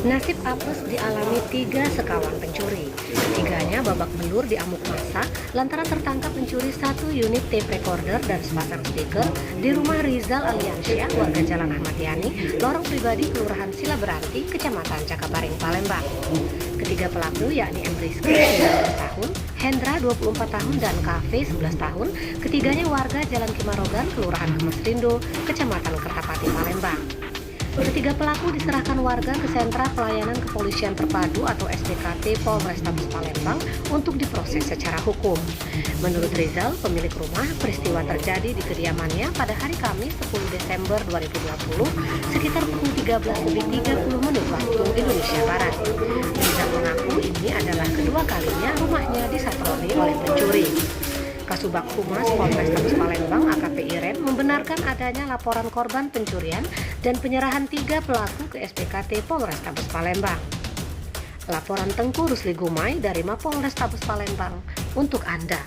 Nasib apes dialami 3 sekawan pencuri. Ketiganya babak belur di amuk massa lantaran tertangkap mencuri 1 unit tape recorder dan sepasang speaker di rumah Rizal Aliansyah, warga Jalan Ahmad Yani, lorong pribadi Kelurahan Silaberanti, Kecamatan Cakaparing, Palembang. Ketiga pelaku yakni M. Rizky 19 tahun, Hendra 24 tahun, dan KV 11 tahun. Ketiganya warga Jalan Kimarogan, Kelurahan Kemesrindo, Kecamatan Kertapati, Palembang. Ketiga pelaku diserahkan warga ke Sentra Pelayanan Kepolisian Terpadu atau SPKT Polrestabes Palembang untuk diproses secara hukum. Menurut Rizal, pemilik rumah, peristiwa terjadi di kediamannya pada hari Kamis 10 Desember 2020 sekitar pukul 13.30 waktu Indonesia Barat. Rizal mengaku ini adalah kedua kalinya rumahnya disatroni oleh pencuri. Kasubag Humas Polrestabes Palembang AKP Iren membenarkan adanya laporan korban pencurian dan penyerahan 3 pelaku ke SPKT Polrestabes Palembang. Laporan Tengku Rusli Gumai dari Mapolrestabes Palembang untuk Anda.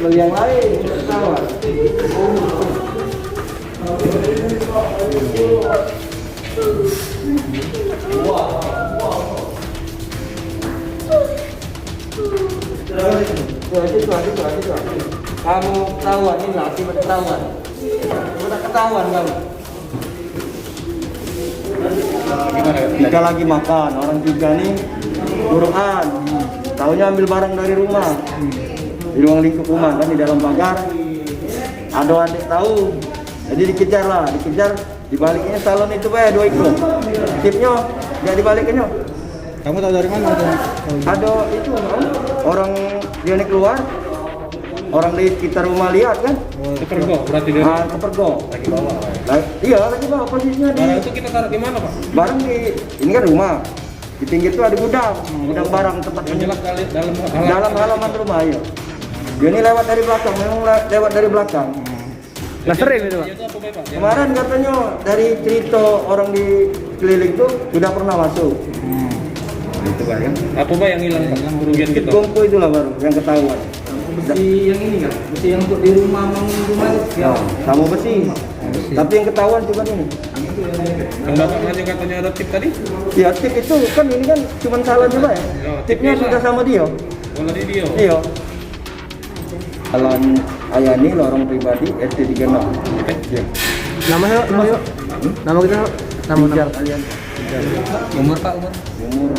Yang lain pesawat. Kamu ketahuan ini laki ketahuan. Udah ketahuan kamu. Kita lagi makan, orang 3 nih Quran. Taunya ambil barang dari rumah. Di ruang lingkup rumah kan, di dalam pagar ada adik tahu, jadi dikejar dibaliknya salon itu bayar 2 ikut tipnya, dia dibaliknya. Kamu tahu dari mana? Ada itu orang dia nih keluar, orang di sekitar rumah lihat kan. Kepergo, berarti dia kepergo lagi bawa. Iya, lagi bawa posisinya di. Barang itu kita taruh di mana, Pak? Barang ini kan rumah, di pinggir itu ada gudang barang tempat Menjelas kali dalam halaman rumah. Iya, dia ini lewat dari belakang, memang lewat dari belakang. Lah sering itu, Pak. Kemarin katanya dari cerita orang di keliling itu sudah pernah masuk. Itu Pak ya. Apa Pak yang hilang, Pak? Kerugian kita. Bongko itulah baru yang ketahuan. Besi yang ini kan, besi yang untuk di rumah itu. Ya, sama besi. Tapi yang ketahuan cuma ini. Yang Bapak nanya katanya ada tip tadi? Ya tip itu kan ini kan cuma salah juga ya. Tipnya sudah sama dia. Kalau di dia. Iya. Jalan Ayani, lorong pribadi RT 36. Ya. Nama yuk. Nama kita. Nama Rizal Aliansyah. Umur Pak, umur. Umur